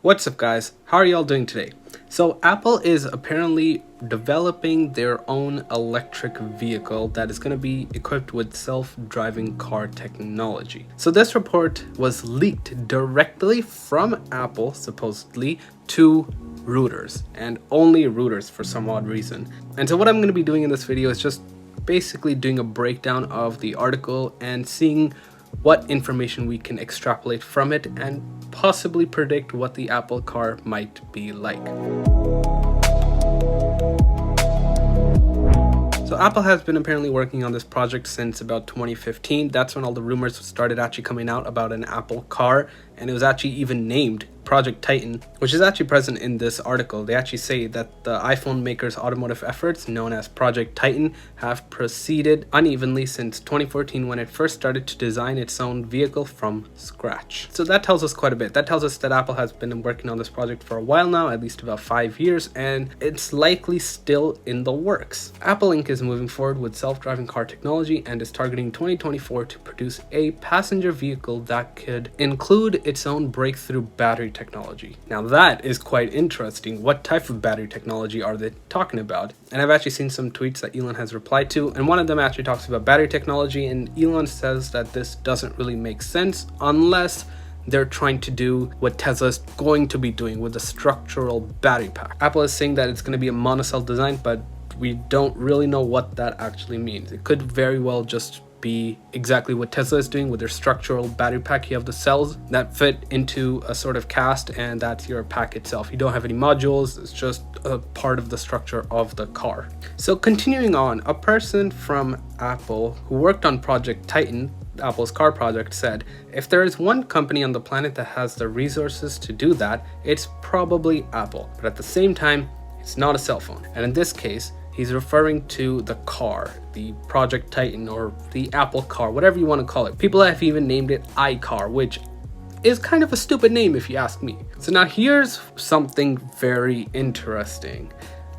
What's up guys, how are y'all doing today? So Apple is apparently developing their own electric vehicle that is going to be equipped with self-driving car technology. So this report was leaked directly from Apple, supposedly, to Reuters, and only Reuters for some odd reason. And so what I'm going to be doing in this video is just basically doing a breakdown of the article and seeing what information we can extrapolate from it and possibly predict what the Apple car might be like. So Apple has been apparently working on this project since about 2015. That's when all the rumors started actually coming out about an Apple car, and it was actually even named Project Titan, which is actually present in this article. They actually say that the iPhone maker's automotive efforts, known as Project Titan, have proceeded unevenly since 2014 when it first started to design its own vehicle from scratch. So that tells us quite a bit. That tells us that Apple has been working on this project for a while now, at least about 5 years, and it's likely still in the works. Apple Inc. is moving forward with self-driving car technology and is targeting 2024 to produce a passenger vehicle that could include its own breakthrough battery technology. Now that is quite interesting. What type of battery technology are they talking about? And I've actually seen some tweets that Elon has replied to, and one of them actually talks about battery technology, and Elon says that this doesn't really make sense unless they're trying to do what Tesla's going to be doing with the structural battery pack. Apple is saying that it's going to be a monocell design, but we don't really know what that actually means. It could very well just be exactly what Tesla is doing with their structural battery pack. You have the cells that fit into a sort of cast, and that's your pack itself. You don't have any modules, it's just a part of the structure of the car. So continuing on, a person from Apple who worked on Project Titan, Apple's car project, said, if there is one company on the planet that has the resources to do that, it's probably Apple. But at the same time, it's not a cell phone. And in this case, he's referring to the car, the Project Titan, or the Apple car, whatever you want to call it. People have even named it iCar, which is kind of a stupid name if you ask me. So now here's something very interesting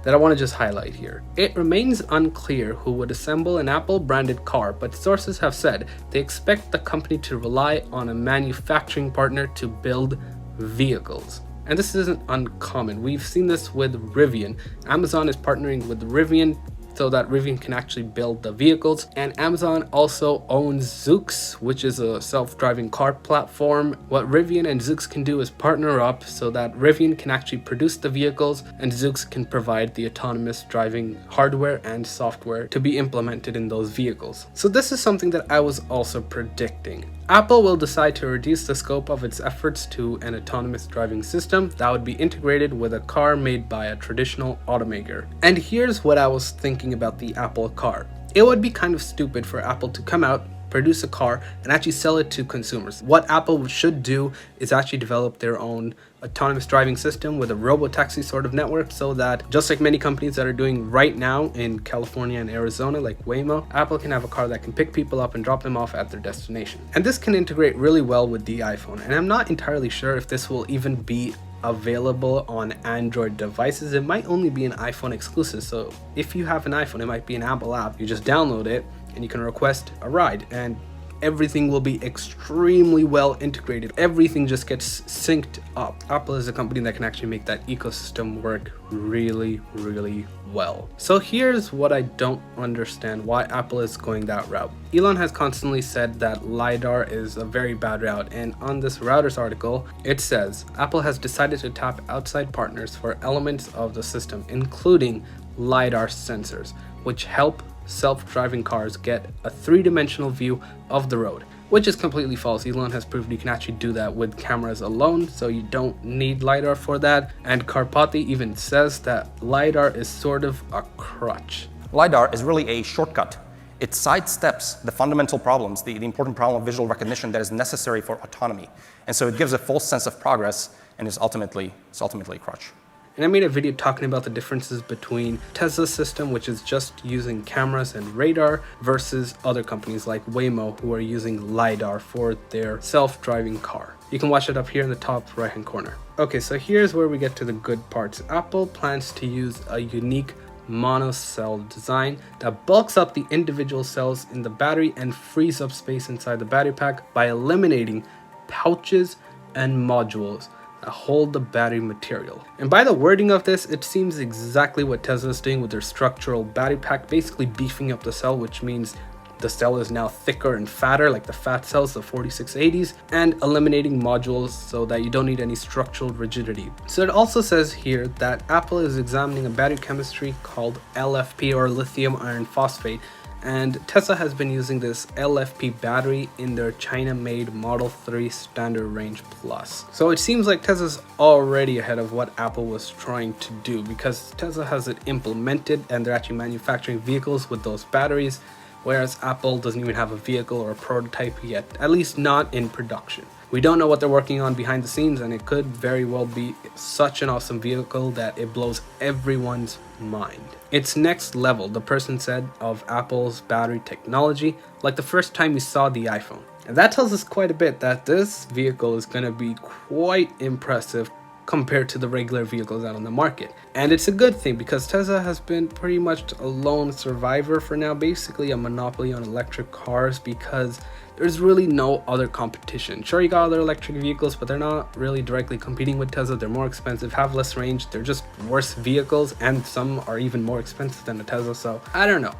that I want to just highlight here. It remains unclear who would assemble an Apple branded car, but sources have said they expect the company to rely on a manufacturing partner to build vehicles. And this isn't uncommon. We've seen this with Rivian. Amazon is partnering with Rivian so that Rivian can actually build the vehicles. And Amazon also owns Zoox, which is a self-driving car platform. What Rivian and Zoox can do is partner up so that Rivian can actually produce the vehicles and Zoox can provide the autonomous driving hardware and software to be implemented in those vehicles. So this is something that I was also predicting. Apple will decide to reduce the scope of its efforts to an autonomous driving system that would be integrated with a car made by a traditional automaker. And here's what I was thinking about the Apple car. It would be kind of stupid for Apple to come out, produce a car, and actually sell it to consumers. What Apple should do is actually develop their own autonomous driving system with a robo-taxi sort of network, so that just like many companies that are doing right now in California and Arizona, like Waymo, Apple can have a car that can pick people up and drop them off at their destination. And this can integrate really well with the iPhone. And I'm not entirely sure if this will even be available on Android devices. It might only be an iPhone exclusive. So if you have an iPhone, it might be an Apple app. You just download it and you can request a ride, and everything will be extremely well integrated. Everything just gets synced up. Apple is a company that can actually make that ecosystem work really, really well. So here's what I don't understand why Apple is going that route. Elon has constantly said that LiDAR is a very bad route, and on this Reuters article, it says Apple has decided to tap outside partners for elements of the system, including LiDAR sensors, which help self-driving cars get a three-dimensional view of the road, which is completely false. Elon has proved you can actually do that with cameras alone, so you don't need LiDAR for that. And Karpathy even says that LiDAR is sort of a crutch. LiDAR is really a shortcut. It sidesteps the fundamental problems, the important problem of visual recognition that is necessary for autonomy. And so it gives a false sense of progress, and it's ultimately a crutch. And I made a video talking about the differences between Tesla's system, which is just using cameras and radar, versus other companies like Waymo, who are using LiDAR for their self-driving car. You can watch it up here in the top right hand corner. Okay, so here's where we get to the good parts. Apple plans to use a unique monocell design that bulks up the individual cells in the battery and frees up space inside the battery pack by eliminating pouches and modules. that hold the battery material. And by the wording of this, it seems exactly what Tesla is doing with their structural battery pack, basically beefing up the cell, which means the cell is now thicker and fatter, like the fat cells, the 4680s, and eliminating modules so that you don't need any structural rigidity. So it also says here that Apple is examining a battery chemistry called LFP, or lithium iron phosphate, and Tesla has been using this LFP battery in their China-made Model 3 Standard Range Plus. So it seems like Tesla's already ahead of what Apple was trying to do, because Tesla has it implemented and they're actually manufacturing vehicles with those batteries, whereas Apple doesn't even have a vehicle or a prototype yet, at least not in production. We don't know what they're working on behind the scenes, and it could very well be such an awesome vehicle that it blows everyone's mind. It's next level, the person said, of Apple's battery technology, like the first time you saw the iPhone. And that tells us quite a bit that this vehicle is going to be quite impressive compared to the regular vehicles out on the market. And it's a good thing, because Tesla has been pretty much a lone survivor for now, basically a monopoly on electric cars, because there's really no other competition. Sure, you got other electric vehicles, but they're not really directly competing with Tesla. They're more expensive, have less range, they're just worse vehicles, and some are even more expensive than a Tesla, so I don't know.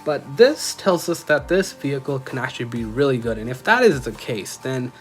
But this tells us that this vehicle can actually be really good, and if that is the case, then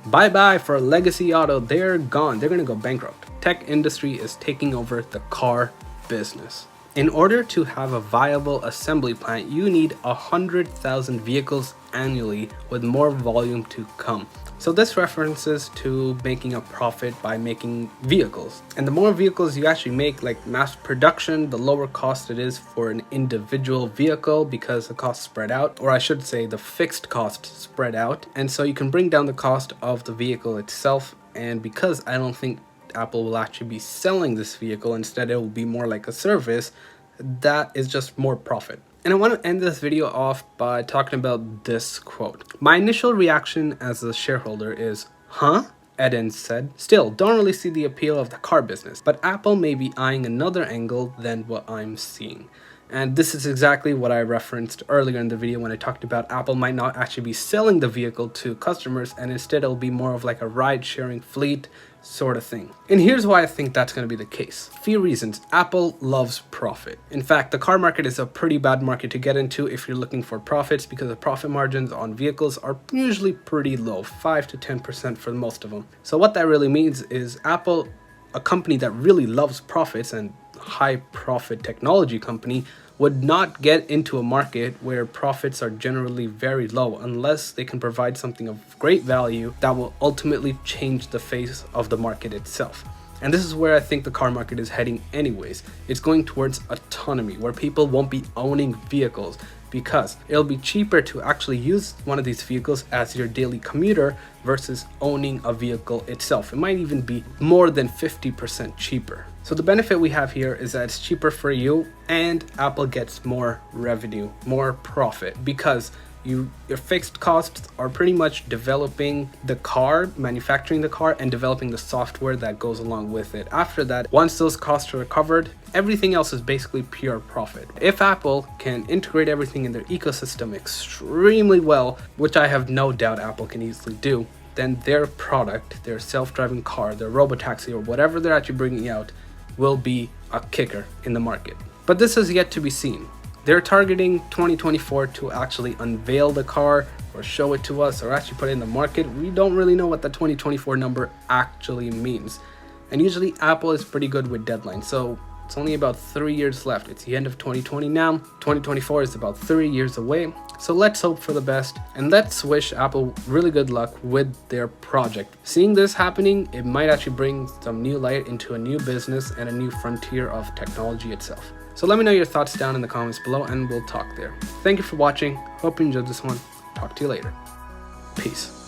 bye-bye for Legacy Auto. They're gone. They're going to go bankrupt. Tech industry is taking over the car business. In order to have a viable assembly plant, you need 100,000 vehicles annually, with more volume to come. So this references to making a profit by making vehicles. And the more vehicles you actually make, like mass production, the lower cost it is for an individual vehicle, because the costs spread out, or I should say the fixed costs spread out. And so you can bring down the cost of the vehicle itself. And because I don't think Apple will actually be selling this vehicle, instead it will be more like a service, that is just more profit. And I want to end this video off by talking about this quote. My initial reaction as a shareholder is, huh? Eden said, still, don't really see the appeal of the car business, but Apple may be eyeing another angle than what I'm seeing. And this is exactly what I referenced earlier in the video when I talked about Apple might not actually be selling the vehicle to customers, and instead it'll be more of like a ride-sharing fleet sort of thing. And here's why I think that's going to be the case. Few reasons. Apple loves profit. In fact, the car market is a pretty bad market to get into if you're looking for profits, because the profit margins on vehicles are usually pretty low, 5 to 10% for most of them. So what that really means is Apple, a company that really loves profits and high profit technology company, would not get into a market where profits are generally very low unless they can provide something of great value that will ultimately change the face of the market itself. And this is where I think the car market is heading anyways. It's going towards autonomy, where people won't be owning vehicles, because it'll be cheaper to actually use one of these vehicles as your daily commuter versus owning a vehicle itself. It might even be more than 50% cheaper. So the benefit we have here is that it's cheaper for you, and Apple gets more revenue, more profit, because your fixed costs are pretty much developing the car, manufacturing the car, and developing the software that goes along with it. After that, once those costs are covered, everything else is basically pure profit. If Apple can integrate everything in their ecosystem extremely well, which I have no doubt Apple can easily do, then their product, their self-driving car, their robotaxi, or whatever they're actually bringing out, will be a kicker in the market. But this is yet to be seen. They're targeting 2024 to actually unveil the car or show it to us or actually put it in the market. We don't really know what the 2024 number actually means. And usually Apple is pretty good with deadlines. So it's only about 3 years left. It's the end of 2020 now. 2024 is about 3 years away. So let's hope for the best, and let's wish Apple really good luck with their project. Seeing this happening, it might actually bring some new light into a new business and a new frontier of technology itself. So let me know your thoughts down in the comments below, and we'll talk there. Thank you for watching. Hope you enjoyed this one. Talk to you later. Peace.